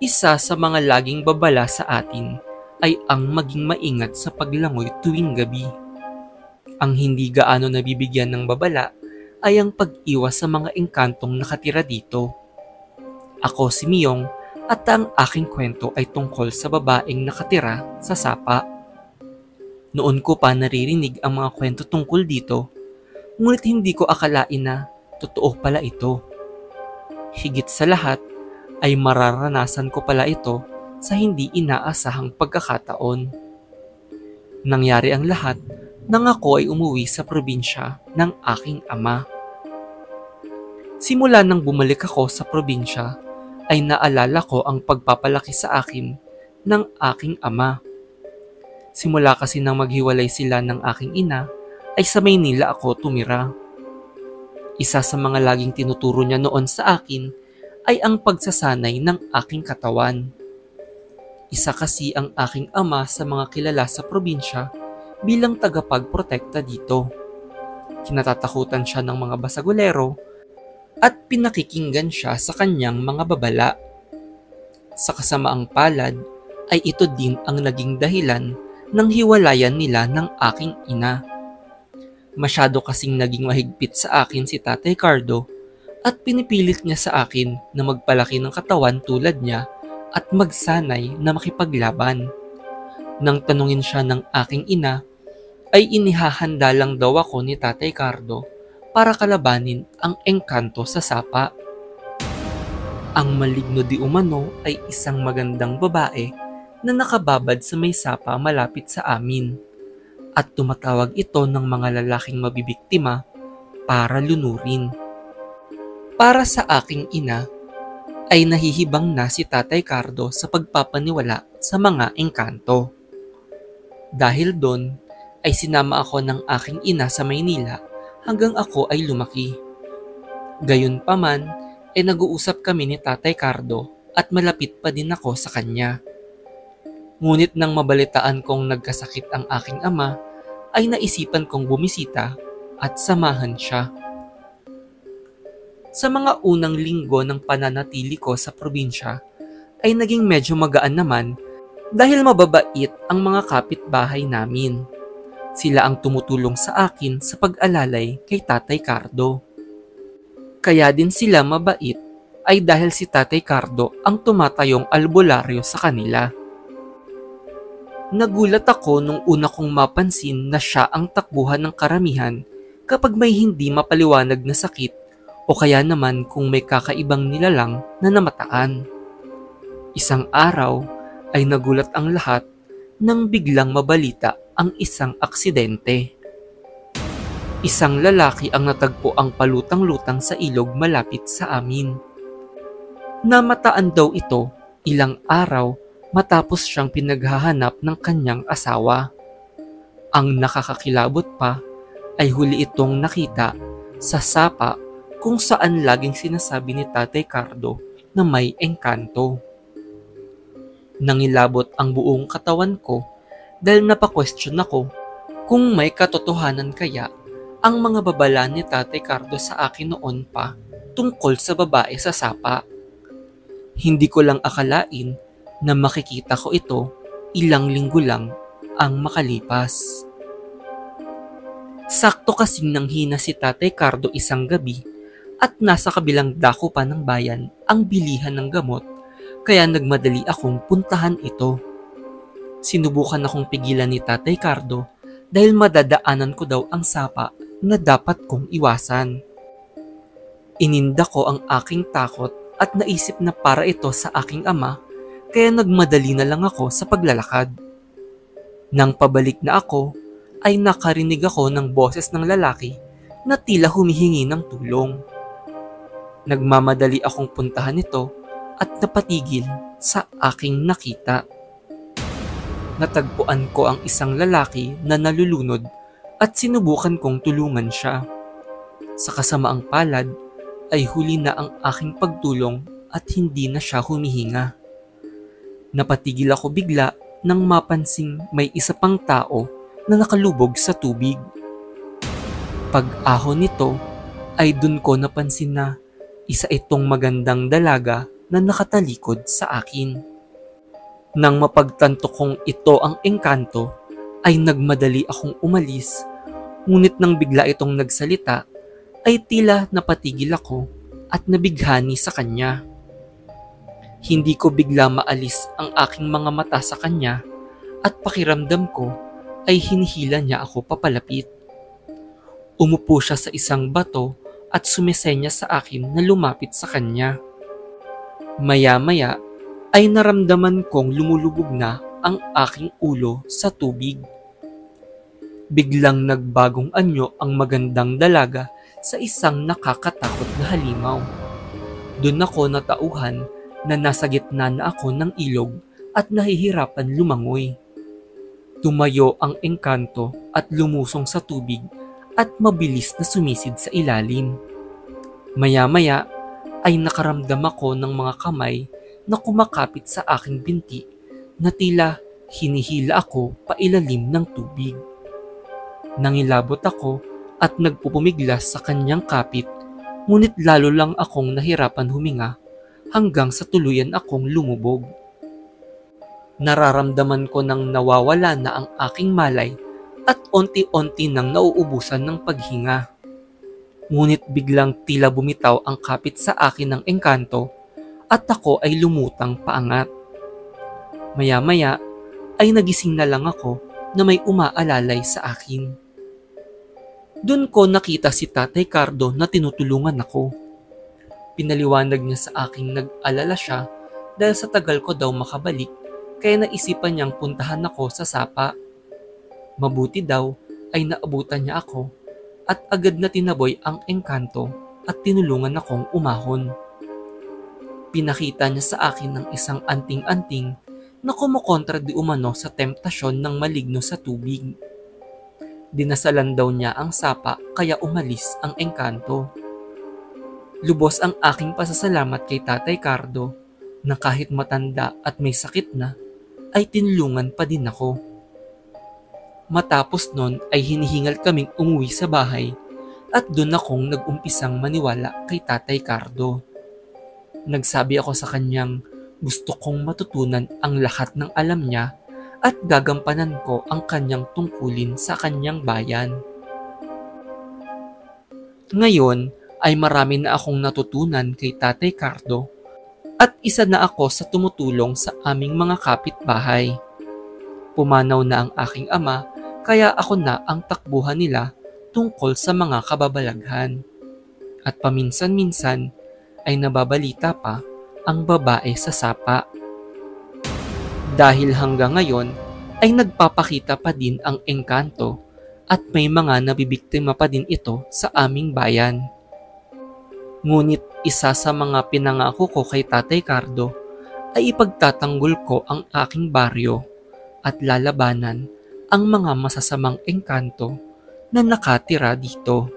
Isa sa mga laging babala sa atin ay ang maging maingat sa paglangoy tuwing gabi. Ang hindi gaano nabibigyan ng babala ay ang pag-iwas sa mga engkantong nakatira dito. Ako si Miyong at ang aking kwento ay tungkol sa babaeng nakatira sa sapa. Noon ko pa naririnig ang mga kwento tungkol dito, ngunit hindi ko akalain na totoo pala ito. Higit sa lahat ay mararanasan ko pala ito sa hindi inaasahang pagkakataon. Nangyari ang lahat nang ako ay umuwi sa probinsya ng aking ama. Simula nang bumalik ako sa probinsya ay naalala ko ang pagpapalaki sa akin ng aking ama. Simula kasi nang maghiwalay sila ng aking ina ay sa Maynila ako tumira. Isa sa mga laging tinuturo niya noon sa akin ay ang pagsasanay ng aking katawan. Isa kasi ang aking ama sa mga kilala sa probinsya bilang tagapagprotekta dito. Kinatatakutan siya ng mga basagulero at pinakikinggan siya sa kanyang mga babala. Sa kasamaang palad ay ito din ang naging dahilan ng hiwalayan nila ng aking ina. Masyado kasing naging mahigpit sa akin si Tatay Cardo at pinipilit niya sa akin na magpalaki ng katawan tulad niya at magsanay na makipaglaban. Nang tanungin siya ng aking ina, ay inihahanda lang daw ako ni Tatay Cardo para kalabanin ang engkanto sa sapa. Ang maligno di umano ay isang magandang babae na nakababad sa may sapa malapit sa amin at tumatawag ito ng mga lalaking mabibiktima para lunurin. Para sa aking ina, ay nahihibang na si Tatay Cardo sa pagpapaniwala sa mga engkanto. Dahil doon, ay sinama ako ng aking ina sa Maynila hanggang ako ay lumaki. Gayunpaman, ay nag-uusap kami ni Tatay Cardo at malapit pa din ako sa kanya. Ngunit nang mabalitaan kong nagkasakit ang aking ama, ay naisipan kong bumisita at samahan siya. Sa mga unang linggo ng pananatili ko sa probinsya, ay naging medyo magaan naman dahil mababait ang mga kapitbahay namin. Sila ang tumutulong sa akin sa pag-alalay kay Tatay Cardo. Kaya din sila mabait ay dahil si Tatay Cardo ang tumatayong albularyo sa kanila. Nagulat ako nung una kong mapansin na siya ang takbuhan ng karamihan kapag may hindi mapaliwanag na sakit o kaya naman kung may kakaibang nilalang na namataan. Isang araw ay nagulat ang lahat nang biglang mabalita ang isang aksidente. Isang lalaki ang natagpo ang palutang-lutang sa ilog malapit sa amin. Namataan daw ito ilang araw matapos siyang pinaghahanap ng kanyang asawa. Ang nakakakilabot pa ay huli itong nakita sa sapa kung saan laging sinasabi ni Tatay Cardo na may engkanto. Nangilabot ang buong katawan ko dahil napaka-question ako kung may katotohanan kaya ang mga babala ni Tatay Cardo sa akin noon pa tungkol sa babae sa sapa. Hindi ko lang akalain na makikita ko ito ilang linggo lang ang makalipas. Sakto kasing nanghina si Tatay Cardo isang gabi at nasa kabilang dako pa ng bayan ang bilihan ng gamot kaya nagmadali akong puntahan ito. Sinubukan akong pigilan ni Tatay Cardo dahil madadaanan ko daw ang sapa na dapat kong iwasan. Ininda ko ang aking takot at naisip na para ito sa aking ama kaya nagmadali na lang ako sa paglalakad. Nang pabalik na ako ay nakarinig ako ng boses ng lalaki na tila humihingi ng tulong. Nagmamadali akong puntahan ito at napatigil sa aking nakita. Natagpuan ko ang isang lalaki na nalulunod at sinubukan kong tulungan siya. Sa kasamaang palad ay huli na ang aking pagtulong at hindi na siya humihinga. Napatigil ako bigla nang mapansing may isa pang tao na nakalubog sa tubig. Pag-ahon nito ay dun ko napansin na isa itong magandang dalaga na nakatalikod sa akin. Nang mapagtanto kong ito ang engkanto, ay nagmadali akong umalis, ngunit nang bigla itong nagsalita, ay tila napatigil ako at nabighani sa kanya. Hindi ko bigla maalis ang aking mga mata sa kanya at pakiramdam ko ay hinihila niya ako papalapit. Umupo siya sa isang bato at sumisenya sa akin na lumapit sa kanya. Maya-maya ay naramdaman kong lumulubog na ang aking ulo sa tubig. Biglang nagbagong anyo ang magandang dalaga sa isang nakakatakot na halimaw. Doon ako natauhan na nasa gitna na ako ng ilog at nahihirapan lumangoy. Tumayo ang engkanto at lumusong sa tubig at mabilis na sumisid sa ilalim. Maya-maya ay nakaramdam ako ng mga kamay na kumakapit sa aking binti na tila hinihila ako pailalim ng tubig. Nangilabot ako at nagpupumiglas sa kanyang kapit, ngunit lalo lang akong nahirapan huminga hanggang sa tuluyan akong lumubog. Nararamdaman ko nang nawawala na ang aking malay at onti-onti nang nauubusan ng paghinga. Ngunit biglang tila bumitaw ang kapit sa akin ng engkanto at ako ay lumutang paangat. Maya-maya ay nagising na lang ako na may umaalalay sa akin. Doon ko nakita si Tatay Cardo na tinutulungan ako. Pinaliwanag niya sa aking nag-alala siya dahil sa tagal ko daw makabalik kaya naisipan niyang puntahan ako sa sapa. Mabuti daw ay naabutan niya ako at agad na tinaboy ang engkanto at tinulungan akong umahon. Pinakita niya sa akin ng isang anting-anting na kumukontra di umano sa temptasyon ng maligno sa tubig. Dinasalan daw niya ang sapa kaya umalis ang engkanto. Lubos ang aking pasasalamat kay Tatay Cardo na kahit matanda at may sakit na, ay tinulungan pa din ako. Matapos nun ay hinihingal kaming umuwi sa bahay at doon akong nag-umpisang maniwala kay Tatay Cardo. Nagsabi ako sa kanyang gusto kong matutunan ang lahat ng alam niya at gagampanan ko ang kanyang tungkulin sa kanyang bayan. Ngayon ay marami na akong natutunan kay Tatay Cardo at isa na ako sa tumutulong sa aming mga kapitbahay. Pumanaw na ang aking ama kaya ako na ang takbuhan nila tungkol sa mga kababalaghan. At paminsan-minsan ay nababalita pa ang babae sa sapa. Dahil hanggang ngayon ay nagpapakita pa din ang engkanto at may mga nabibiktima pa din ito sa aming bayan. Ngunit isa sa mga pinangako ko kay Tatay Cardo ay ipagtatanggol ko ang aking baryo at lalabanan ang mga masasamang engkanto na nakatira dito.